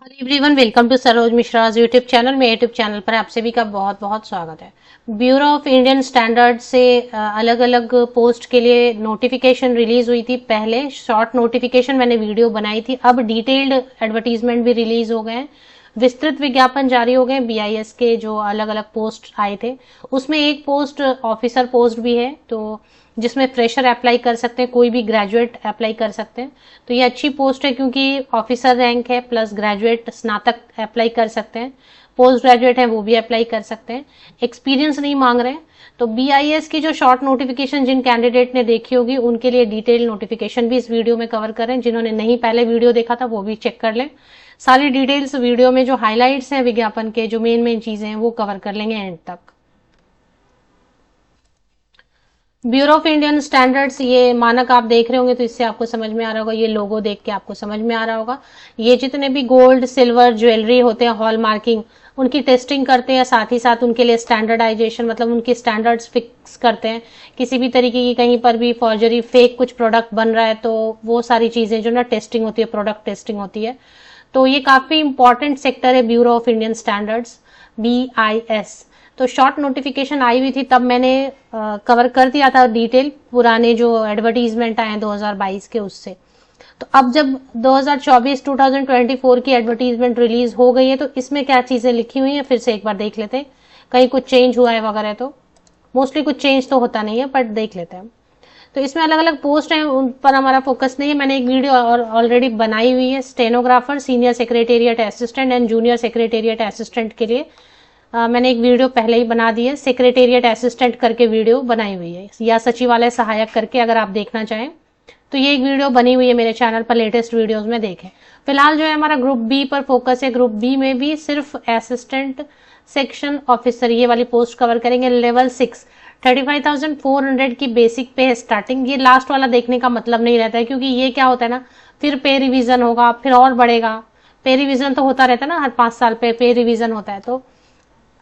Hello everyone, welcome to Saroj Mishra YouTube channel. मेरे YouTube channel पर आप सभी का बहुत बहुत स्वागत है। ब्यूरो ऑफ इंडियन स्टैंडर्ड से अलग अलग पोस्ट के लिए नोटिफिकेशन रिलीज हुई थी। पहले शॉर्ट नोटिफिकेशन मैंने वीडियो बनाई थी, अब डिटेल्ड एडवर्टीजमेंट भी रिलीज हो गए हैं, विस्तृत विज्ञापन जारी हो गए। बीआईएस के जो अलग अलग पोस्ट आए थे उसमें एक पोस्ट ऑफिसर पोस्ट भी है, तो जिसमें फ्रेशर अप्लाई कर सकते हैं, कोई भी ग्रेजुएट अप्लाई कर सकते हैं। तो ये अच्छी पोस्ट है क्योंकि ऑफिसर रैंक है, प्लस ग्रेजुएट स्नातक अप्लाई कर सकते हैं, पोस्ट ग्रेजुएट है वो भी अप्लाई कर सकते हैं, एक्सपीरियंस नहीं मांग रहे हैं। तो बीआईएस की जो शॉर्ट नोटिफिकेशन जिन कैंडिडेट ने देखी होगी उनके लिए डिटेल नोटिफिकेशन भी इस वीडियो में कवर करें। जिन्होंने नहीं पहले वीडियो देखा था वो भी चेक कर लें। सारी डिटेल्स वीडियो में जो हाईलाइट्स हैं विज्ञापन के, जो मेन मेन चीजें हैं वो कवर कर लेंगे एंड तक। ब्यूरो ऑफ इंडियन स्टैंडर्ड्स, ये मानक आप देख रहे होंगे तो इससे आपको समझ में आ रहा होगा, ये लोगो देख के आपको समझ में आ रहा होगा। ये जितने भी गोल्ड सिल्वर ज्वेलरी होते हैं हॉल मार्किंग, उनकी टेस्टिंग करते हैं, साथ ही साथ उनके लिए स्टैंडर्डाइजेशन मतलब उनके स्टैंडर्ड्स फिक्स करते हैं। किसी भी तरीके की कहीं पर भी फॉर्जरी फेक कुछ प्रोडक्ट बन रहा है तो वो सारी चीजें जो ना टेस्टिंग होती है, प्रोडक्ट टेस्टिंग होती है। तो ये काफी इंपॉर्टेंट सेक्टर है bureau of Indian standards, BIS। तो शॉर्ट नोटिफिकेशन आई हुई थी तब मैंने कवर कर दिया था डिटेल, पुराने जो एडवर्टीजमेंट आए हैं 2022 के उससे। तो अब जब 2024 की एडवर्टीजमेंट रिलीज हो गई है तो इसमें क्या चीजें लिखी हुई हैं फिर से एक बार देख लेते हैं, कहीं कुछ चेंज हुआ है वगैरह। तो मोस्टली कुछ चेंज तो होता नहीं है, बट देख लेते हैं। तो इसमें अलग अलग पोस्ट हैं, उन पर हमारा फोकस नहीं है। मैंने एक वीडियो ऑलरेडी बनाई हुई है, stenographer, senior secretariat assistant and junior secretariat assistant के लिए। मैंने एक वीडियो पहले ही बना दी है, सेक्रेटेरिएट असिस्टेंट करके वीडियो बनाई हुई है, या सचिवालय सहायक करके, अगर आप देखना चाहें तो ये एक वीडियो बनी हुई है मेरे चैनल पर, लेटेस्ट वीडियोस में देखें। फिलहाल जो है हमारा ग्रुप बी पर फोकस है। ग्रुप बी में भी सिर्फ असिस्टेंट सेक्शन ऑफिसर ये वाली पोस्ट कवर करेंगे। लेवल 6 35,400 की बेसिक पे है स्टार्टिंग। ये लास्ट वाला देखने का मतलब नहीं रहता है, क्योंकि ये क्या होता है ना, फिर पे रिवीजन होगा, फिर और बढ़ेगा। पे रिवीजन तो होता रहता है ना, हर 5 साल पे रिवीजन होता है, तो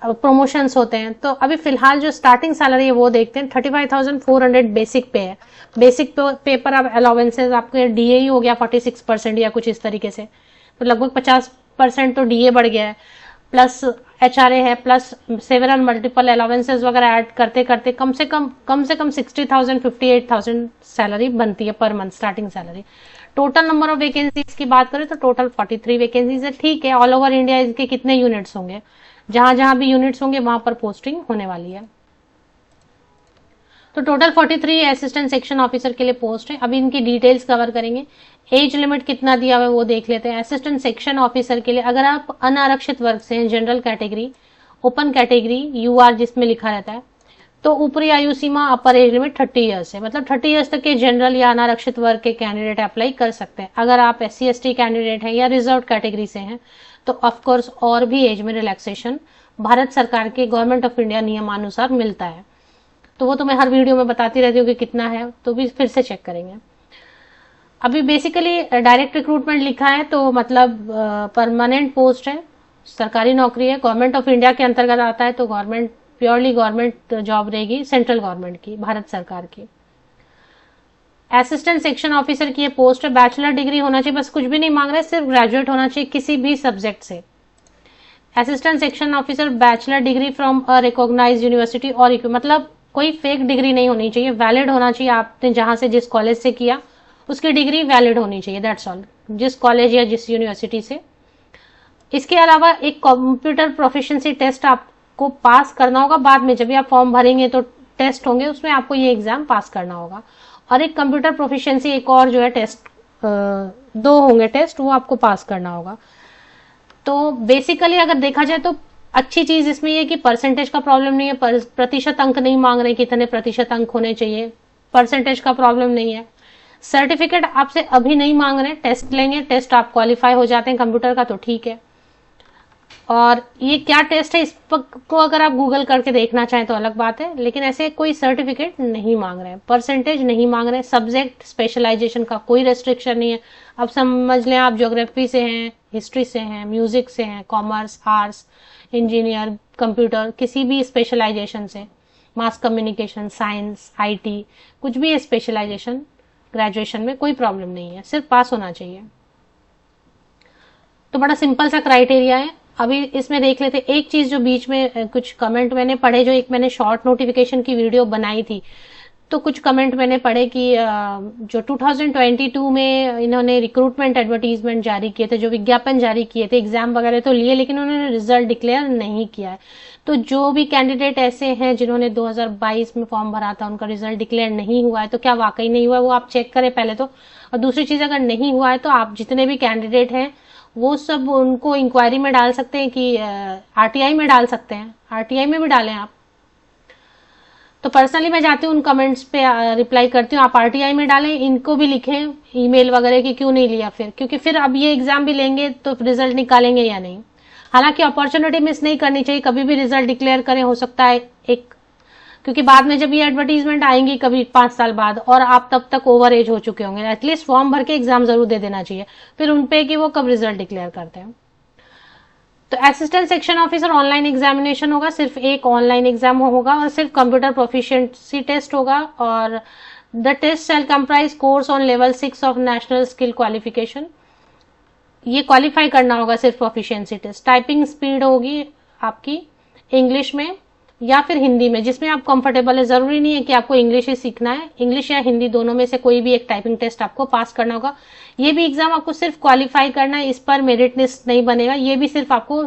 प्रमोशंस होते हैं। तो अभी फिलहाल जो स्टार्टिंग सैलरी है वो देखते हैं। 35,400 बेसिक पे है। बेसिक पे पर अब अलाउंसेस आपके डीए ही हो गया 46% या कुछ इस तरीके से, तो लगभग 50% तो डीए बढ़ गया है, प्लस एचआरए है, प्लस सेवरल मल्टीपल अलाउंसेस वगैरह ऐड करते करते कम से कम 60,000 58,000 सैलरी बनती है per month, starting salary. Total number of vacancies की बात करें तो टोटल 43 वैकेंसीज है। ठीक है, ऑल ओवर इंडिया इसके कितने यूनिट्स होंगे, जहां जहां भी यूनिट्स होंगे वहां पर पोस्टिंग होने वाली है। तो टोटल 43 असिस्टेंट सेक्शन ऑफिसर के लिए पोस्ट है। अभी इनकी डिटेल्स कवर करेंगे। एज लिमिट कितना दिया हुआ है वो देख लेते हैं। असिस्टेंट सेक्शन ऑफिसर के लिए अगर आप अनारक्षित वर्ग से हैं, general category, open category, UR जिसमें लिखा रहता है, तो ऊपरी आयु सीमा अपर एज लिमिट 30 ईयर्स है, मतलब 30 ईयर्स तक के जनरल या अनारक्षित वर्ग के कैंडिडेट अप्लाई कर सकते हैं। अगर आप SC/ST कैंडिडेट हैं या रिजर्व कैटेगरी से हैं तो ऑफकोर्स और भी एज में रिलैक्सेशन भारत सरकार के गवर्नमेंट ऑफ इंडिया नियमानुसार मिलता है। तो वो तो मैं हर वीडियो में बताती रहती हूँ कि कितना है, तो भी फिर से चेक करेंगे। अभी बेसिकली डायरेक्ट रिक्रूटमेंट लिखा है, तो मतलब परमानेंट पोस्ट है, सरकारी नौकरी है, गवर्नमेंट ऑफ इंडिया के अंतर्गत आता है, तो गवर्नमेंट, प्योरली गवर्नमेंट जॉब रहेगी, सेंट्रल गवर्नमेंट की, भारत सरकार की। असिस्टेंट सेक्शन ऑफिसर की ये पोस्ट है। बैचलर डिग्री होना चाहिए, बस कुछ भी नहीं मांग रहे, सिर्फ ग्रेजुएट होना चाहिए किसी भी सब्जेक्ट से। Assistant section officer bachelor degree from a recognised university और मतलब कोई फेक डिग्री नहीं होनी चाहिए, वैलिड होना चाहिए। आपने जहां से जिस कॉलेज से किया उसकी डिग्री वैलिड होनी चाहिए, दैट्स ऑल, जिस कॉलेज या जिस यूनिवर्सिटी से। इसके अलावा एक कंप्यूटर प्रोफिशिएंसी टेस्ट आपको पास करना होगा। बाद में जब भी आप फॉर्म भरेंगे तो टेस्ट होंगे, उसमें आपको ये एग्जाम पास करना होगा। और एक कंप्यूटर प्रोफिशिएंसी, एक और जो है टेस्ट, 2 होंगे टेस्ट, वो आपको पास करना होगा। तो बेसिकली अगर देखा जाए तो अच्छी चीज इसमें ये कि परसेंटेज का प्रॉब्लम नहीं है, प्रतिशत अंक नहीं मांग रहे, कितने प्रतिशत अंक होने चाहिए, परसेंटेज का प्रॉब्लम नहीं है। सर्टिफिकेट आपसे अभी नहीं मांग रहे, टेस्ट लेंगे, टेस्ट आप क्वालिफाई हो जाते हैं कंप्यूटर का तो ठीक है। और ये क्या टेस्ट है इसको अगर आप गूगल करके देखना चाहें तो अलग बात है, लेकिन ऐसे कोई सर्टिफिकेट नहीं मांग रहे हैं, परसेंटेज नहीं मांग रहे हैं। सब्जेक्ट स्पेशलाइजेशन का कोई रेस्ट्रिक्शन नहीं है। अब समझ लें आप ज्योग्राफी से हैं, हिस्ट्री से हैं, म्यूजिक से हैं, कॉमर्स, आर्ट्स, इंजीनियर, कंप्यूटर, किसी भी स्पेशलाइजेशन से, मास कम्युनिकेशन, साइंस, IT, कुछ भी स्पेशलाइजेशन, ग्रेजुएशन में कोई प्रॉब्लम नहीं है, सिर्फ पास होना चाहिए। तो बड़ा सिंपल सा क्राइटेरिया है। अभी इसमें देख लेते एक चीज जो बीच में कुछ कमेंट मैंने पढ़े, जो एक मैंने शॉर्ट नोटिफिकेशन की वीडियो बनाई थी, तो कुछ कमेंट मैंने पढ़े कि जो 2022 में इन्होंने रिक्रूटमेंट एडवर्टीजमेंट जारी किए थे, जो विज्ञापन जारी किए थे, एग्जाम वगैरह तो लिए लेकिन उन्होंने रिजल्ट डिक्लेयर नहीं किया है। तो जो भी कैंडिडेट ऐसे हैं जिन्होंने 2022 में फॉर्म भरा था, उनका रिजल्ट डिक्लेयर नहीं हुआ है, तो क्या वाकई नहीं हुआ है वो आप चेक करें पहले तो। और दूसरी चीज, अगर नहीं हुआ है तो आप जितने भी कैंडिडेट हैं वो सब उनको इंक्वायरी में डाल सकते हैं कि आरटीआई में डाल सकते हैं, आरटीआई में भी डालें आप। तो पर्सनली मैं जाती हूँ उन कमेंट्स पे रिप्लाई करती हूँ, आप आरटीआई में डालें, इनको भी लिखें ईमेल वगैरह की क्यों नहीं लिया फिर, क्योंकि फिर अब ये एग्जाम भी लेंगे तो रिजल्ट निकालेंगे या नहीं। हालांकि अपॉर्चुनिटी मिस नहीं करनी चाहिए, कभी भी रिजल्ट डिक्लेयर करें, हो सकता है एक, क्योंकि बाद में जब ये एडवर्टीजमेंट आएंगी कभी 5 साल बाद और आप तब तक ओवर एज हो चुके होंगे, एटलीस्ट फॉर्म भर के एग्जाम जरूर दे देना चाहिए, फिर उनपे कि वो कब रिजल्ट डिक्लेयर करते हैं। तो assistant section officer online examination होगा, सिर्फ एक ऑनलाइन एग्जाम होगा और सिर्फ कंप्यूटर प्रोफिशिएंसी टेस्ट होगा। और the test shall comprise course on level 6 of national skill qualification, ये क्वालिफाई करना होगा सिर्फ प्रोफिशिएंसी टेस्ट। टाइपिंग स्पीड होगी आपकी इंग्लिश में या फिर हिंदी में, जिसमें आप कंफर्टेबल है, जरूरी नहीं है कि आपको इंग्लिश ही सीखना है, इंग्लिश या हिंदी दोनों में से कोई भी एक टाइपिंग टेस्ट आपको पास करना होगा। ये भी एग्जाम आपको सिर्फ क्वालिफाई करना है, इस पर मेरिट लिस्ट नहीं बनेगा, ये भी सिर्फ आपको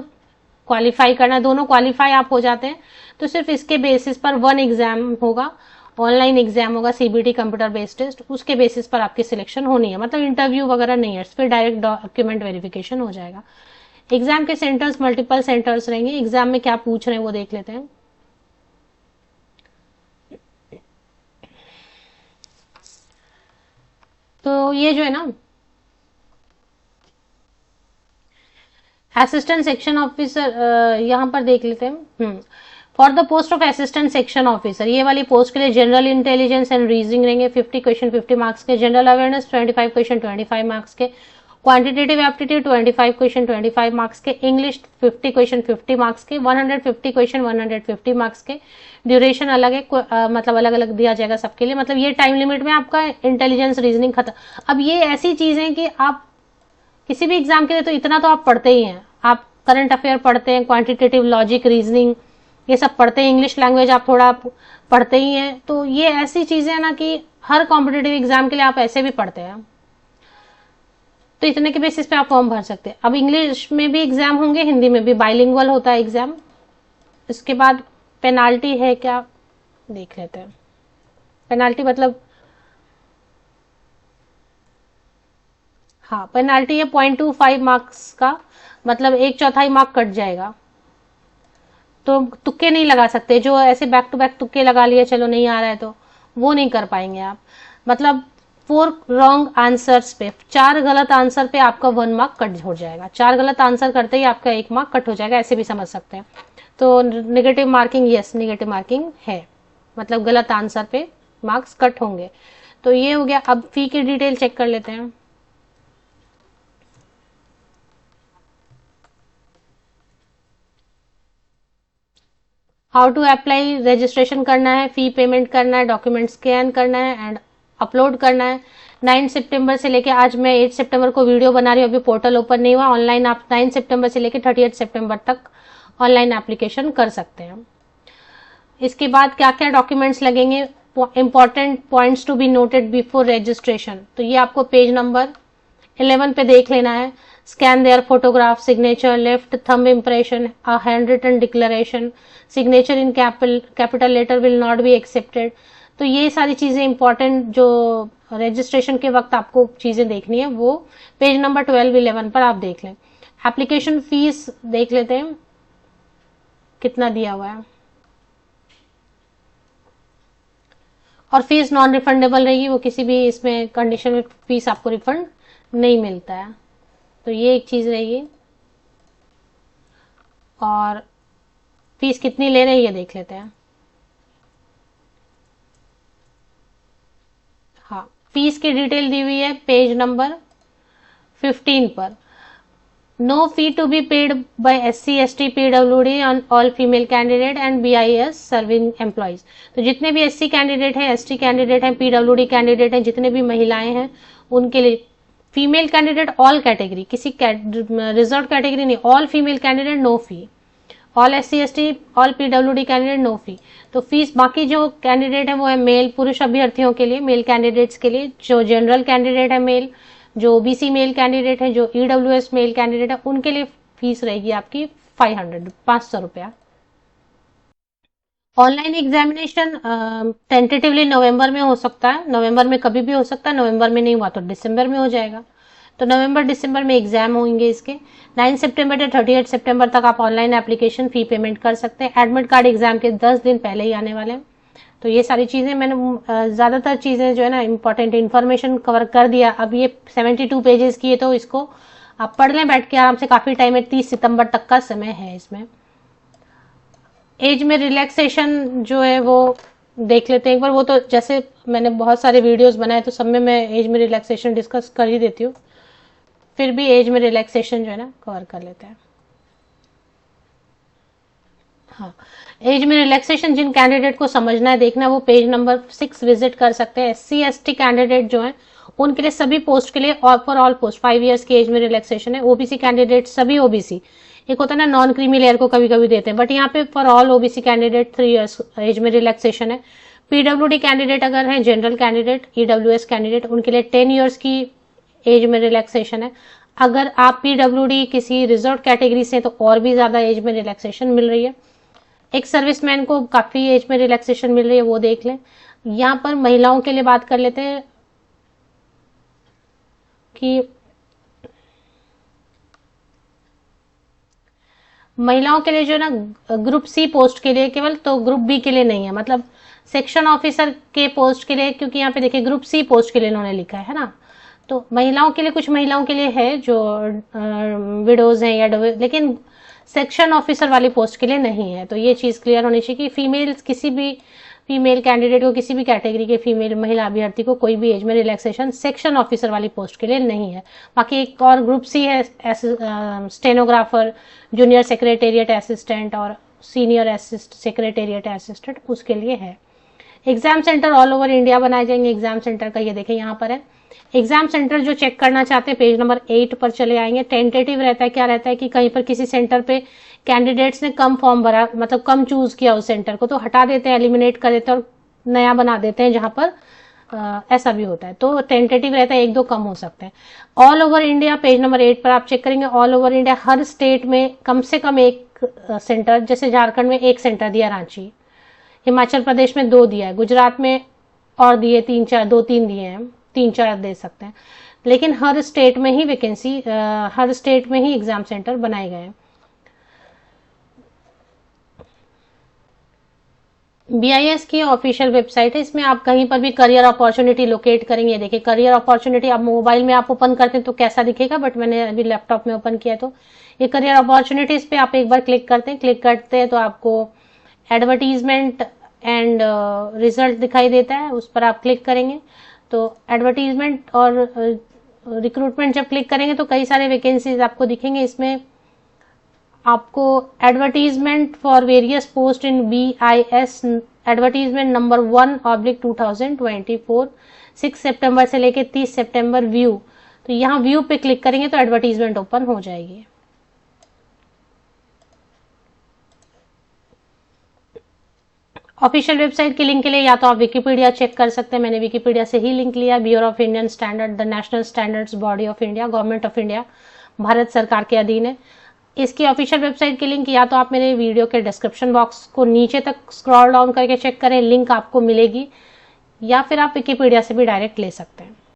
क्वालिफाई करना है। दोनों क्वालिफाई आप हो जाते हैं तो सिर्फ इसके बेसिस पर 1 एग्जाम होगा, ऑनलाइन एग्जाम होगा, सीबीटी कंप्यूटर बेस्ड टेस्ट, उसके बेसिस पर आपकी सिलेक्शन होनी है, मतलब इंटरव्यू वगैरह नहीं है, फिर डायरेक्ट डॉक्यूमेंट वेरिफिकेशन हो जाएगा। एग्जाम के सेंटर्स मल्टीपल सेंटर्स रहेंगे। एग्जाम में क्या पूछ रहे हैं वो देख लेते हैं। तो ये जो है ना, असिस्टेंट सेक्शन ऑफिसर, यहां पर देख लेते हैं। For the post of assistant section officer, ये वाली पोस्ट के लिए जनरल इंटेलिजेंस एंड रीजनिंग रहेंगे, 50 क्वेश्चन 50 मार्क्स के, जनरल अवेयरनेस 25 क्वेश्चन 25 मार्क्स के, क्वांटिटेटिव एप्टीट्यूड 25 क्वेश्चन 25 मार्क्स के, इंग्लिश 50 क्वेश्चन 50 मार्क्स के, 150 क्वेश्चन 150 मार्क्स के। ड्यूरेशन अलग है, मतलब अलग अलग दिया जाएगा सबके लिए, मतलब ये टाइम लिमिट में आपका इंटेलिजेंस रीजनिंग खत्म। अब ये ऐसी चीज है कि आप किसी भी एग्जाम के लिए तो इतना तो आप पढ़ते ही हैं, आप करंट अफेयर पढ़ते हैं, क्वांटिटेटिव, लॉजिक, रीजनिंग, ये सब पढ़ते हैं, इंग्लिश लैंग्वेज आप थोड़ा पढ़ते ही हैं। तो ये ऐसी चीजें है ना कि हर कॉम्पिटेटिव एग्जाम के लिए आप ऐसे भी पढ़ते हैं, तो इतने के बेसिस पे आप फॉर्म भर सकते हैं। अब इंग्लिश में भी एग्जाम होंगे, हिंदी में भी, बाइलिंगुअल होता है एग्जाम। इसके बाद पेनाल्टी है क्या, देख लेते हैं। पेनाल्टी मतलब, हाँ पेनाल्टी है 0.25 मार्क्स का, मतलब 1/4 मार्क कट जाएगा। तो तुक्के नहीं लगा सकते, जो ऐसे बैक टू बैक तुक्के लगा लिए, चलो नहीं आ रहा है तो वो नहीं कर पाएंगे आप। मतलब 4 रॉन्ग आंसर्स पे, 4 गलत आंसर पे आपका 1 मार्क कट हो जाएगा, 4 गलत आंसर करते ही आपका 1 मार्क कट हो जाएगा, ऐसे भी समझ सकते हैं। तो negative marking, yes negative marking है, मतलब गलत आंसर पे मार्क्स कट होंगे। तो ये हो गया। अब फी की डिटेल चेक कर लेते हैं। हाउ टू अप्लाई, रजिस्ट्रेशन करना है, फी पेमेंट करना है, डॉक्यूमेंट स्कैन करना है एंड अपलोड करना है। 9 सितंबर से लेके, आज मैं 8 सितंबर को वीडियो बना रही हूँ, अभी पोर्टल ओपन नहीं हुआ। ऑनलाइन आप 9 सितंबर से लेके 38 सितंबर तक ऑनलाइन एप्लीकेशन कर सकते हैं। इसके बाद क्या क्या डॉक्यूमेंट्स लगेंगे, important points to be noted before registration, तो ये आपको पेज नंबर 11 पे देख लेना है। Scan their photograph, signature, left thumb impression, a hand written declaration, signature in capital letter will not be accepted. तो ये सारी चीजें इंपॉर्टेंट जो रजिस्ट्रेशन के वक्त आपको चीजें देखनी है, वो पेज नंबर 12-11 पर आप देख लें। एप्लीकेशन फीस देख लेते हैं कितना दिया हुआ है, और फीस नॉन रिफंडेबल रहेगी, वो किसी भी इसमें कंडीशन में फीस आपको रिफंड नहीं मिलता है। तो ये एक चीज रहेगी। और फीस कितनी ले रहे हैं ये देख लेते हैं। हाँ, फीस की डिटेल दी हुई है पेज नंबर 15 पर। No fee to be paid by SC, ST, PWD on all female candidate and BIS serving employees. तो जितने भी SC कैंडिडेट हैं, ST कैंडिडेट हैं, PWD कैंडिडेट हैं, जितने भी महिलाएं हैं, उनके लिए फीमेल कैंडिडेट ऑल कैटेगरी, किसी रिजर्व कैटेगरी नहीं, all female candidate no fee, all SC ST all PWD candidate no fee. तो फीस बाकी जो कैंडिडेट है वो है मेल पुरुष अभ्यर्थियों के लिए, मेल कैंडिडेट्स के लिए, जो जनरल कैंडिडेट है मेल, जो OBC मेल कैंडिडेट है, जो EWS मेल कैंडिडेट है, उनके लिए फीस रहेगी आपकी 500 रुपया। ऑनलाइन एग्जामिनेशन टेंटेटिवली नवंबर में हो सकता है, नवंबर में कभी भी हो सकता है, नवंबर में नहीं हुआ तो दिसंबर में हो जाएगा। तो नवंबर दिसंबर में एग्जाम होंगे इसके। 9 सितंबर से 38 सितंबर तक आप ऑनलाइन एप्लीकेशन फी पेमेंट कर सकते हैं। एडमिट कार्ड एग्जाम के 10 दिन पहले ही आने वाले हैं। तो ये सारी चीजें मैंने ज्यादातर चीजें जो है ना इंपॉर्टेंट इन्फॉर्मेशन कवर कर दिया। अब ये 72 पेजेस की है तो इसको आप पढ़ लें बैठ के आराम से, काफी टाइम है, 30 सितंबर तक का समय है इसमें। एज में रिलैक्सेशन जो है वो देख लेते हैं एक बार। वो तो जैसे मैंने बहुत सारे वीडियोस बनाए तो सब में मैं एज में रिलैक्सेशन डिस्कस कर ही देती हूँ, फिर भी एज में रिलैक्सेशन जो है ना कवर कर लेते हैं। हाँ, एज में रिलैक्सेशन जिन कैंडिडेट को समझना है, देखना है, वो पेज नंबर 6 विजिट कर सकते हैं। SC ST कैंडिडेट जो है उनके लिए सभी पोस्ट के लिए और फॉर ऑल पोस्ट 5 इयर्स की एज में रिलैक्सेशन है। OBC कैंडिडेट सभी OBC, एक होता है ना नॉन क्रीमी लेयर को कभी कभी देते हैं, बट यहाँ पे for all OBC candidate 3 years age में रिलैक्सेशन है। PWD कैंडिडेट अगर है, जनरल कैंडिडेट, EWS कैंडिडेट, उनके लिए 10 इयर्स की एज में रिलैक्सेशन है। अगर आप PWD किसी रिजर्व कैटेगरी से तो और भी ज्यादा एज में रिलैक्सेशन मिल रही है। एक सर्विसमैन को काफी एज में रिलैक्सेशन मिल रही है, वो देख लें। यहाँ पर महिलाओं के लिए बात कर लेते हैं कि महिलाओं के लिए जो ना ग्रुप C पोस्ट के लिए केवल, तो ग्रुप B के लिए नहीं है, मतलब सेक्शन ऑफिसर के पोस्ट के लिए, क्योंकि यहाँ पे देखिए ग्रुप C पोस्ट के लिए इन्होंने लिखा है ना। तो महिलाओं के लिए, कुछ महिलाओं के लिए है जो विडोज हैं या लेकिन सेक्शन ऑफिसर वाली पोस्ट के लिए नहीं है। तो ये चीज क्लियर होनी चाहिए कि फीमेल, किसी भी फीमेल कैंडिडेट को, किसी भी कैटेगरी के फीमेल महिला अभ्यर्थी को कोई भी एज में रिलैक्सेशन सेक्शन ऑफिसर वाली पोस्ट के लिए नहीं है। बाकी एक और ग्रुप C है, स्टेनोग्राफर, जूनियर सेक्रेटेरिएट असिस्टेंट और सीनियर सेक्रेटेरिएट असिस्टेंट, उसके लिए है। Exam centre all over India बनाए जाएंगे। एग्जाम सेंटर का ये देखें यहाँ पर है। एग्जाम सेंटर जो चेक करना चाहते हैं पेज नंबर 8 पर चले आएंगे। टेंटेटिव रहता है, क्या रहता है कि कहीं पर किसी सेंटर पे कैंडिडेट्स ने कम फॉर्म भरा, मतलब कम चूज किया उस सेंटर को, तो हटा देते हैं, एलिमिनेट कर देते हैं और नया बना देते हैं जहां पर ऐसा भी होता है। तो टेंटेटिव रहता है, 1-2 कम हो सकते हैं। All over India page number 8 पर आप चेक करेंगे। ऑल ओवर इंडिया हर स्टेट में कम से कम एक सेंटर, जैसे झारखंड में 1 सेंटर दिया रांची, हिमाचल प्रदेश में 2 दिया है, गुजरात में और दिए 3-4, 2-3 दिए हैं, 3-4 दे सकते हैं। लेकिन हर स्टेट में ही वैकेंसी, हर स्टेट में ही एग्जाम सेंटर बनाए गए हैं। BIS की ऑफिशियल वेबसाइट है, इसमें आप कहीं पर भी करियर अपॉर्चुनिटी लोकेट करेंगे। देखिए करियर अपॉर्चुनिटी, अब मोबाइल में आप ओपन करते हैं तो कैसा दिखेगा, बट मैंने अभी लैपटॉप में ओपन किया, तो ये करियर अपॉर्चुनिटीज पे आप एक बार क्लिक करते हैं तो आपको एडवर्टीजमेंट एंड रिजल्ट दिखाई देता है, उस पर आप क्लिक करेंगे तो एडवर्टीजमेंट और रिक्रूटमेंट जब क्लिक करेंगे तो कई सारे वैकेंसीज आपको दिखेंगे। इसमें आपको advertisement for various post in BIS advertisement number 1/2024 6 सितंबर से लेकर 30 सितंबर व्यू, तो यहाँ व्यू पे क्लिक करेंगे तो एडवर्टीजमेंट ओपन हो जाएगी। ऑफिशियल वेबसाइट के लिंक के लिए या तो आप विकिपीडिया चेक कर सकते हैं, मैंने विकिपीडिया से ही लिंक लिया। Bureau of Indian standard, the national standards body of India, government of India, Bharat सरकार के अधीन है। इसकी ऑफिशियल वेबसाइट की लिंक या तो आप मेरे वीडियो के डिस्क्रिप्शन बॉक्स को नीचे तक स्क्रॉल डाउन करके चेक करें, लिंक आपको मिलेगी, या फिर आप विकिपीडिया से भी डायरेक्ट ले सकते हैं।